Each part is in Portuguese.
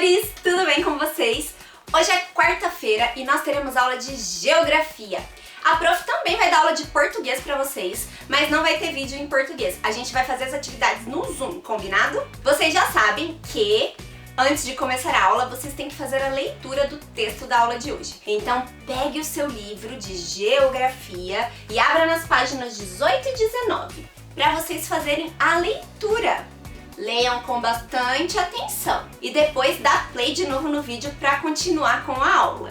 amores! Tudo bem com vocês? Hoje é quarta-feira e nós teremos aula de geografia. A prof também vai dar aula de português pra vocês, mas não vai ter vídeo em português. A gente vai fazer as atividades no Zoom, combinado? Vocês já sabem que antes de começar a aula, vocês têm que fazer a leitura do texto da aula de hoje. Então, pegue o seu livro de geografia e abra nas páginas 18 e 19 para vocês fazerem a leitura. Leiam com bastante atenção e depois dá play de novo no vídeo para continuar com a aula.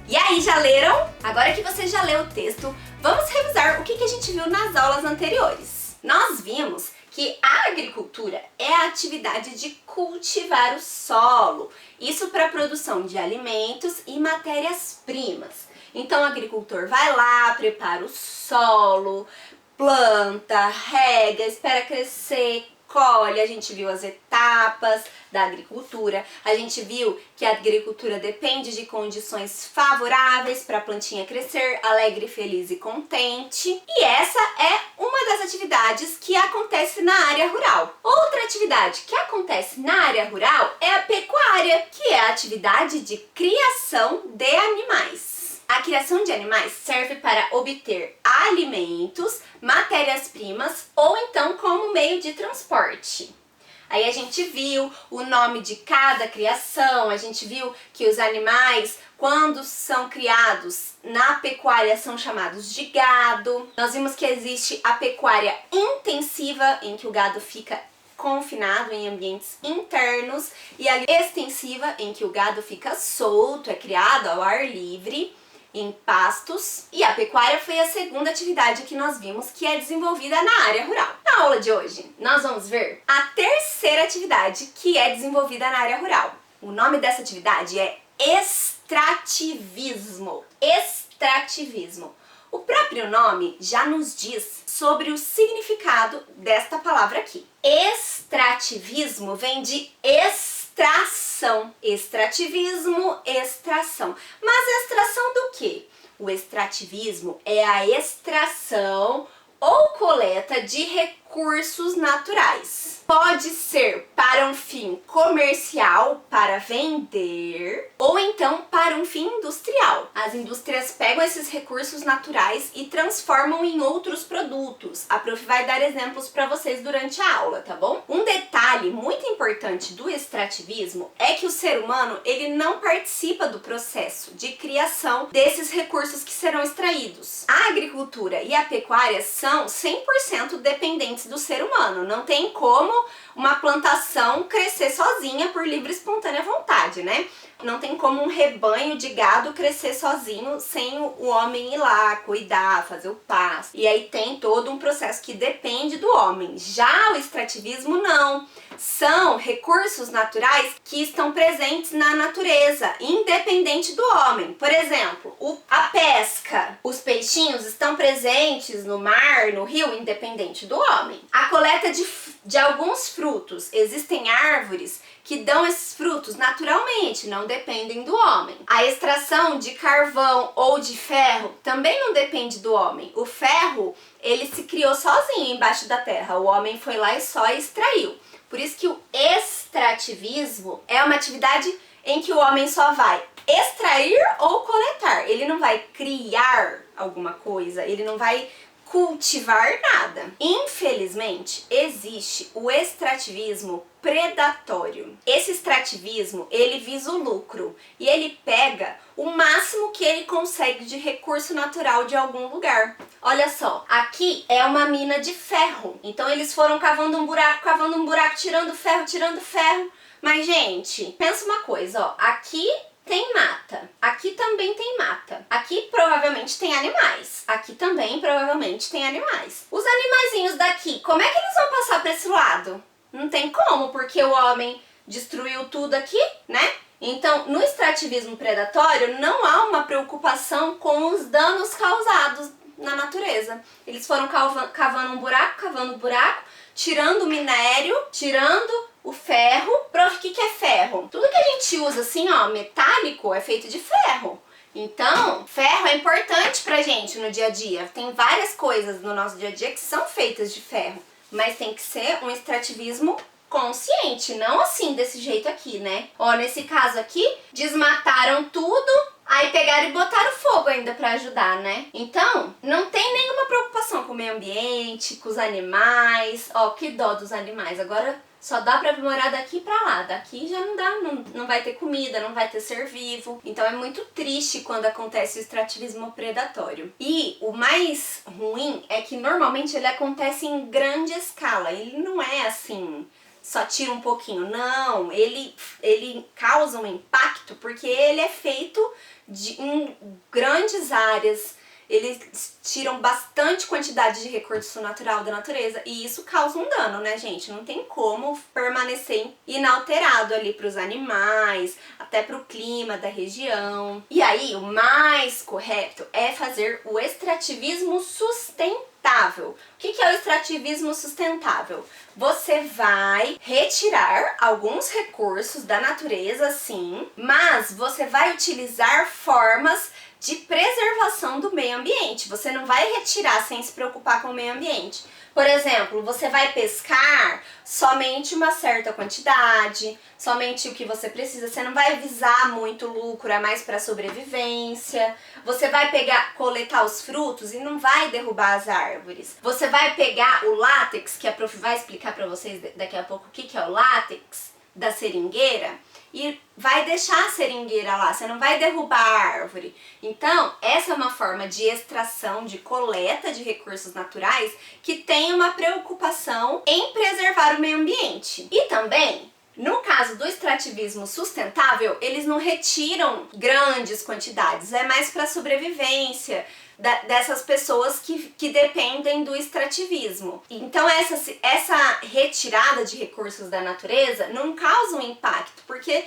E aí, já leram? Agora que você já leu o texto, vamos revisar o que a gente viu nas aulas anteriores. Nós vimos que a agricultura é a atividade de cultivar o solo, isso para a produção de alimentos e matérias-primas. Então o agricultor vai lá, prepara o solo, planta, rega, espera crescer, colhe. A gente viu as etapas da agricultura, a gente viu que a agricultura depende de condições favoráveis para a plantinha crescer, alegre, feliz e contente. E essa é uma das atividades que acontece na área rural. Outra atividade que acontece na área rural é a pecuária, que é a atividade de criação de animais. A criação de animais serve para obter alimentos, matérias-primas ou então como meio de transporte. Aí a gente viu o nome de cada criação, a gente viu que os animais, quando são criados na pecuária, são chamados de gado. Nós vimos que existe a pecuária intensiva, em que o gado fica confinado em ambientes internos, e a extensiva, em que o gado fica solto, é criado ao ar livre, em pastos. E a pecuária foi a segunda atividade que nós vimos que é desenvolvida na área rural. Na aula de hoje, nós vamos ver a terceira atividade que é desenvolvida na área rural. O nome dessa atividade é extrativismo. Extrativismo. O próprio nome já nos diz sobre o significado desta palavra aqui. Extrativismo vem de extração. Extrativismo, extração. Mas extração do quê? O extrativismo é a extração ou coleta de recursos naturais. Pode ser para um fim comercial, para vender, ou então para um fim industrial. As indústrias pegam esses recursos naturais e transformam em outros produtos. A prof vai dar exemplos para vocês durante a aula, tá bom? Um detalhe muito importante do extrativismo é que o ser humano, ele não participa do processo de criação desses recursos que serão extraídos. A agricultura e a pecuária são 100% dependentes do ser humano. Não tem como uma plantação crescer sozinha por livre e espontânea vontade, né? Não tem como um rebanho de gado crescer sozinho sem o homem ir lá, cuidar, fazer o pasto. E aí tem todo um processo que depende do homem. Já o extrativismo não. São recursos naturais que estão presentes na natureza, independente do homem. Por exemplo, a pesca. Os peixinhos estão presentes no mar, no rio, independente do homem. A coleta de alguns frutos. Existem árvores que dão esses frutos naturalmente, não dependem do homem. A extração de carvão ou de ferro também não depende do homem. O ferro, ele se criou sozinho embaixo da terra. O homem foi lá e só extraiu. Por isso que o extrativismo é uma atividade em que o homem só vai extrair ou coletar. Ele não vai criar alguma coisa, ele não vai cultivar nada. Infelizmente, existe o extrativismo predatório. Esse extrativismo, ele visa o lucro e ele pega o máximo que ele consegue de recurso natural de algum lugar. Olha só, aqui é uma mina de ferro. Então eles foram cavando um buraco, tirando ferro. Mas, gente, pensa uma coisa, ó, aqui tem mata, aqui também tem mata, aqui provavelmente tem animais, aqui também provavelmente tem animais. Os animaizinhos daqui, como é que eles vão passar para esse lado? Não tem como, porque o homem destruiu tudo aqui, né? Então, no extrativismo predatório, não há uma preocupação com os danos causados na natureza. Eles foram cavando um buraco, tirando o minério, tirando o ferro. Prof, o que é ferro? Tudo que a gente usa assim, ó, metálico, é feito de ferro. Então, ferro é importante pra gente no dia a dia. Tem várias coisas no nosso dia a dia que são feitas de ferro. mas tem que ser um extrativismo consciente, não assim, desse jeito aqui, né? Ó, nesse caso aqui, desmataram tudo, aí pegaram e botaram fogo ainda pra ajudar, né? Então, não tem nenhuma preocupação com o meio ambiente, com os animais. Ó, que dó dos animais. Agora só dá pra morar daqui pra lá. Daqui já não dá, não vai ter comida, não vai ter ser vivo. Então é muito triste quando acontece o extrativismo predatório. E o mais ruim é que normalmente ele acontece em grande escala. Ele não é assim, só tira um pouquinho. Não, ele causa um impacto porque ele é feito em grandes áreas. Eles tiram bastante quantidade de recurso natural da natureza e isso causa um dano, né, gente? Não tem como permanecer inalterado ali para os animais, até para o clima da região. E aí, o mais correto é fazer o extrativismo sustentável. O que é o extrativismo sustentável? Você vai retirar alguns recursos da natureza, sim, mas você vai utilizar formas de preservação do meio ambiente. Você não vai retirar sem se preocupar com o meio ambiente. Por exemplo, você vai pescar somente uma certa quantidade, somente o que você precisa. Você não vai visar muito lucro, é mais para sobrevivência. Você vai coletar os frutos e não vai derrubar as árvores. Você vai pegar o látex, que a prof vai explicar para vocês daqui a pouco o que é o látex da seringueira, e vai deixar a seringueira lá, você não vai derrubar a árvore. Então, essa é uma forma de extração, de coleta de recursos naturais que tem uma preocupação em preservar o meio ambiente. E também, no caso do extrativismo sustentável, eles não retiram grandes quantidades, é mais para sobrevivência dessas pessoas que dependem do extrativismo. Então essa retirada de recursos da natureza não causa um impacto, porque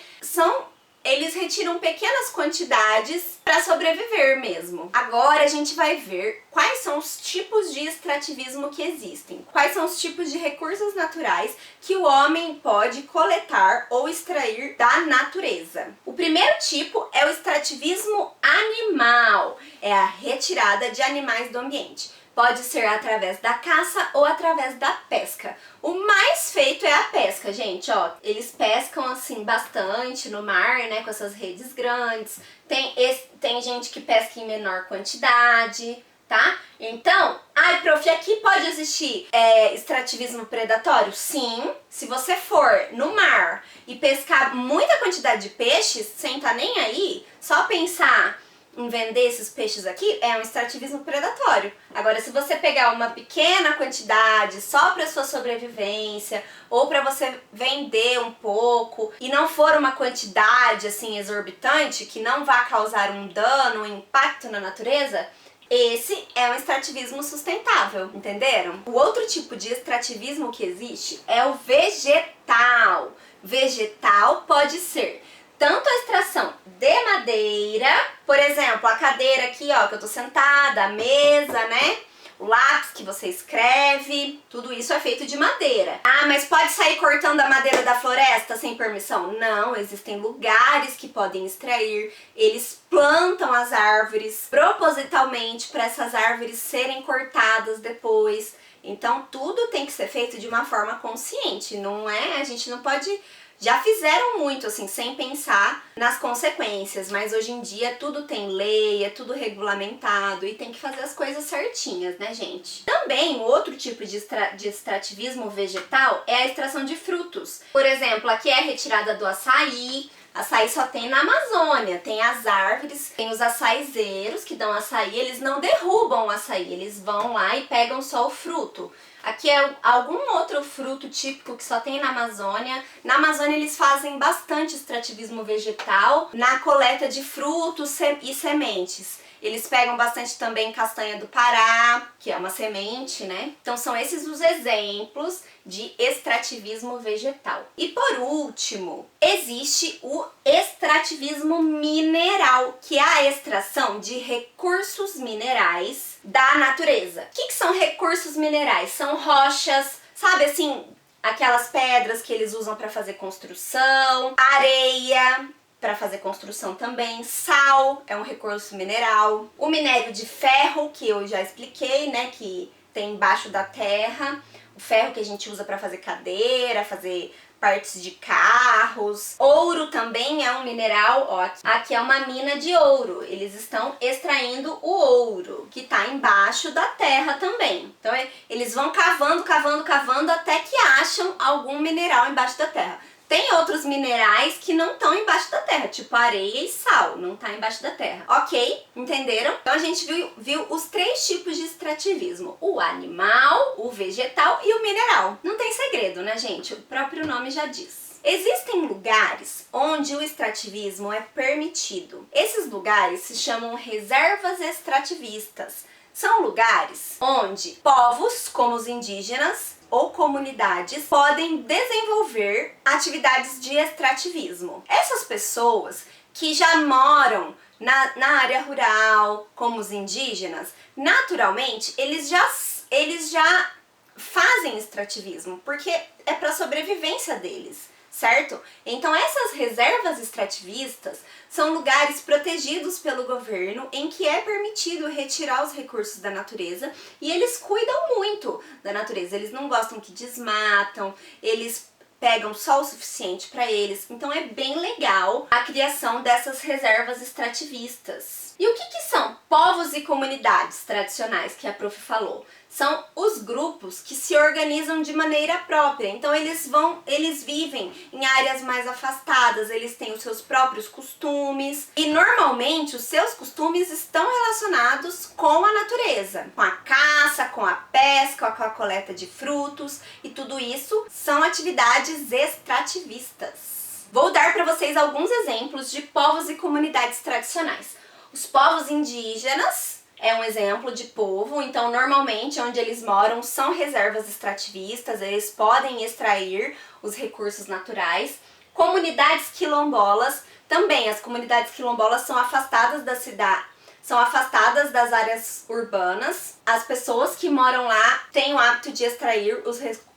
eles retiram pequenas quantidades para sobreviver mesmo. Agora a gente vai ver quais são os tipos de extrativismo que existem. Quais são os tipos de recursos naturais que o homem pode coletar ou extrair da natureza. O primeiro tipo é o extrativismo animal. É a retirada de animais do ambiente. Pode ser através da caça ou através da pesca. O mais feito é a pesca, gente, ó. Eles pescam, assim, bastante no mar, né, com essas redes grandes. Tem gente que pesca em menor quantidade, tá? Então, prof, aqui pode existir extrativismo predatório? Sim. Se você for no mar e pescar muita quantidade de peixes, sem tá nem aí, só pensar em vender esses peixes aqui, é um extrativismo predatório. Agora, se você pegar uma pequena quantidade só para sua sobrevivência ou para você vender um pouco e não for uma quantidade assim exorbitante que não vá causar um dano, um impacto na natureza, esse é um extrativismo sustentável, entenderam? O outro tipo de extrativismo que existe é o vegetal. Vegetal pode ser tanto a extração de madeira, por exemplo, a cadeira aqui, ó, que eu tô sentada, a mesa, né? O lápis que você escreve, tudo isso é feito de madeira. Mas pode sair cortando a madeira da floresta sem permissão? Não, existem lugares que podem extrair. Eles plantam as árvores propositalmente para essas árvores serem cortadas depois. Então, tudo tem que ser feito de uma forma consciente, não é? A gente não pode... Já fizeram muito, assim, sem pensar nas consequências, mas hoje em dia tudo tem lei, é tudo regulamentado e tem que fazer as coisas certinhas, né, gente? Também, outro tipo de extrativismo vegetal é a extração de frutos. Por exemplo, aqui é a retirada do açaí. Açaí só tem na Amazônia, tem as árvores, tem os açaizeiros que dão açaí, eles não derrubam o açaí, eles vão lá e pegam só o fruto. Aqui é algum outro fruto típico que só tem na Amazônia. Na Amazônia eles fazem bastante extrativismo vegetal na coleta de frutos e sementes. Eles pegam bastante também castanha do Pará, que é uma semente, né? Então são esses os exemplos de extrativismo vegetal. E por último, existe o extrativismo mineral, que é a extração de recursos minerais da natureza. O que são recursos minerais? São rochas, sabe assim, aquelas pedras que eles usam para fazer construção, areia, para fazer construção também, sal é um recurso mineral, o minério de ferro, que eu já expliquei, né, que tem embaixo da terra, o ferro que a gente usa para fazer cadeira, fazer partes de carros. Ouro também é um mineral, ó, aqui é uma mina de ouro, eles estão extraindo o ouro, que está embaixo da terra também. Então eles vão cavando, cavando, cavando até que acham algum mineral embaixo da terra. Tem outros minerais que não estão embaixo da terra, tipo areia e sal, não está embaixo da terra. Ok? Entenderam? Então a gente viu os 3 tipos de extrativismo: o animal, o vegetal e o mineral. Não tem segredo, né, gente? O próprio nome já diz. Existem lugares onde o extrativismo é permitido. Esses lugares se chamam reservas extrativistas. São lugares onde povos, como os indígenas, ou comunidades podem desenvolver atividades de extrativismo. Essas pessoas que já moram na área rural, como os indígenas, naturalmente eles já fazem extrativismo, porque é para a sobrevivência deles, certo? Então essas reservas extrativistas são lugares protegidos pelo governo em que é permitido retirar os recursos da natureza, e eles cuidam muito da natureza, eles não gostam que desmatam, eles pegam só o suficiente para eles. Então é bem legal a criação dessas reservas extrativistas. E o que são povos e comunidades tradicionais, que a prof falou? São os grupos que se organizam de maneira própria. Então eles vivem em áreas mais afastadas, eles têm os seus próprios costumes e normalmente os seus costumes estão relacionados com a natureza, com a caça, com a pesca, com a coleta de frutos, e tudo isso são atividades extrativistas. Vou dar para vocês alguns exemplos de povos e comunidades tradicionais. Os povos indígenas é um exemplo de povo, então normalmente onde eles moram são reservas extrativistas, eles podem extrair os recursos naturais. Comunidades quilombolas, também as comunidades quilombolas são afastadas da cidade, são afastadas das áreas urbanas. As pessoas que moram lá têm o hábito de extrair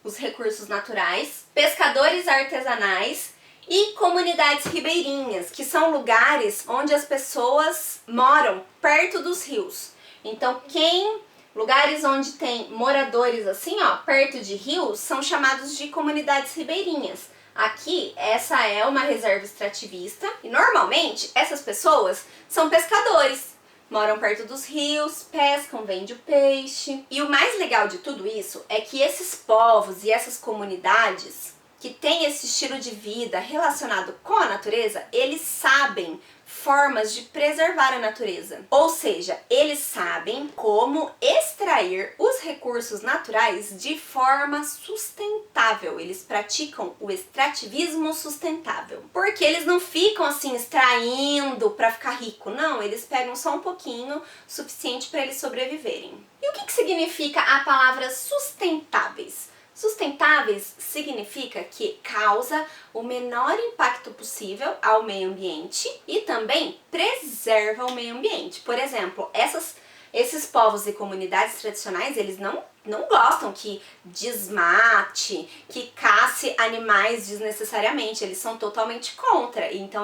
os recursos naturais. Pescadores artesanais e comunidades ribeirinhas, que são lugares onde as pessoas moram perto dos rios. Então, lugares onde tem moradores assim, ó, perto de rios, são chamados de comunidades ribeirinhas. Aqui, essa é uma reserva extrativista e normalmente essas pessoas são pescadores. Moram perto dos rios, pescam, vendem o peixe. E o mais legal de tudo isso é que esses povos e essas comunidades que têm esse estilo de vida relacionado com a natureza, eles sabem formas de preservar a natureza. Ou seja, eles sabem como extrair os recursos naturais de forma sustentável. Eles praticam o extrativismo sustentável. Porque eles não ficam assim extraindo para ficar rico, não. Eles pegam só um pouquinho, suficiente para eles sobreviverem. E o que significa a palavra sustentáveis? Sustentáveis significa que causa o menor impacto possível ao meio ambiente e também preserva o meio ambiente. Por exemplo, esses povos e comunidades tradicionais, eles não gostam que desmate, que casse animais desnecessariamente, eles são totalmente contra. Então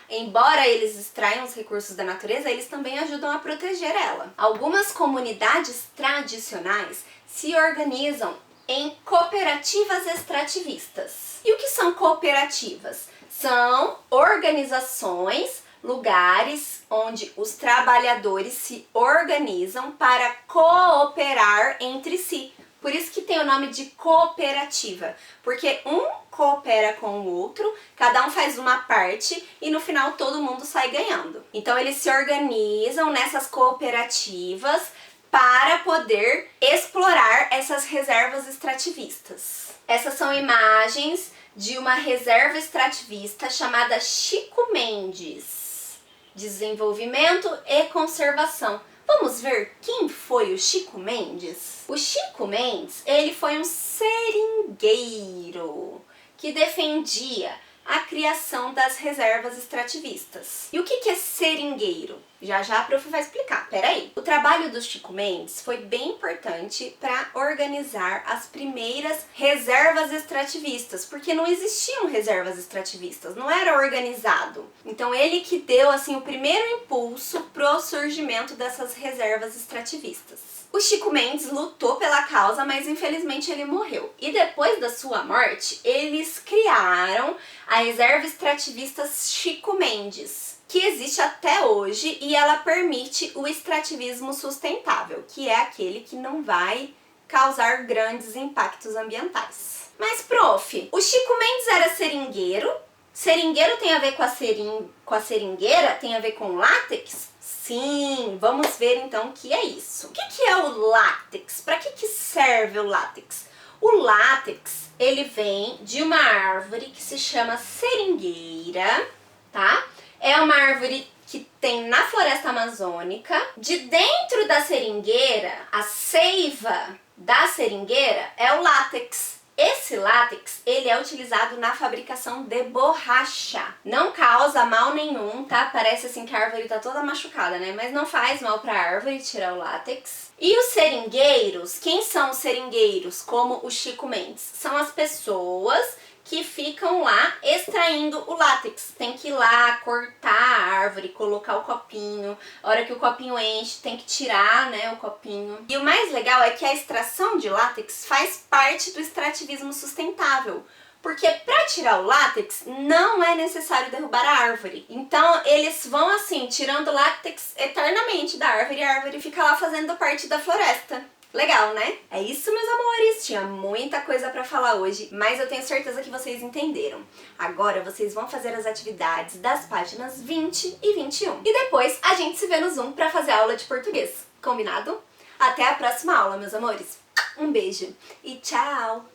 embora eles extraiam os recursos da natureza, eles também ajudam a proteger ela. Algumas comunidades tradicionais se organizam em cooperativas extrativistas. E o que são cooperativas? São organizações, lugares onde os trabalhadores se organizam para cooperar entre si. Por isso que tem o nome de cooperativa, porque um coopera com o outro, cada um faz uma parte e no final todo mundo sai ganhando. Então eles se organizam nessas cooperativas para poder explorar essas reservas extrativistas. Essas são imagens de uma reserva extrativista chamada Chico Mendes. Desenvolvimento e conservação. Vamos ver quem foi o Chico Mendes? O Chico Mendes, ele foi um seringueiro que defendia a criação das reservas extrativistas. E o que é seringueiro? Já já a prof vai explicar, peraí. O trabalho do Chico Mendes foi bem importante para organizar as primeiras reservas extrativistas, porque não existiam reservas extrativistas, não era organizado. Então ele que deu assim o primeiro impulso pro surgimento dessas reservas extrativistas. O Chico Mendes lutou pela causa, mas infelizmente ele morreu. E depois da sua morte, eles criaram a reserva extrativista Chico Mendes, que existe até hoje e ela permite o extrativismo sustentável, que é aquele que não vai causar grandes impactos ambientais. Mas, prof, o Chico Mendes era seringueiro? Seringueiro tem a ver com a seringueira? Tem a ver com látex? Sim, vamos ver então o que é isso. O que é o látex? Para que serve o látex? O látex, ele vem de uma árvore que se chama seringueira, tá? É uma árvore que tem na floresta amazônica. De dentro da seringueira, a seiva da seringueira é o látex. Esse látex, ele é utilizado na fabricação de borracha. Não causa mal nenhum, tá? Parece assim que a árvore tá toda machucada, né? Mas não faz mal pra árvore tirar o látex. E os seringueiros, quem são os seringueiros? Como o Chico Mendes? São as pessoas que ficam lá extraindo o látex. Tem que ir lá, cortar a árvore, colocar o copinho. A hora que o copinho enche, tem que tirar, né, o copinho. E o mais legal é que a extração de látex faz parte do extrativismo sustentável. Porque para tirar o látex, não é necessário derrubar a árvore. Então, eles vão assim, tirando látex eternamente da árvore e a árvore fica lá fazendo parte da floresta. Legal, né? É isso, meus amores. Tinha muita coisa pra falar hoje, mas eu tenho certeza que vocês entenderam. Agora vocês vão fazer as atividades das páginas 20 e 21. E depois a gente se vê no Zoom pra fazer a aula de português. Combinado? Até a próxima aula, meus amores. Um beijo e tchau!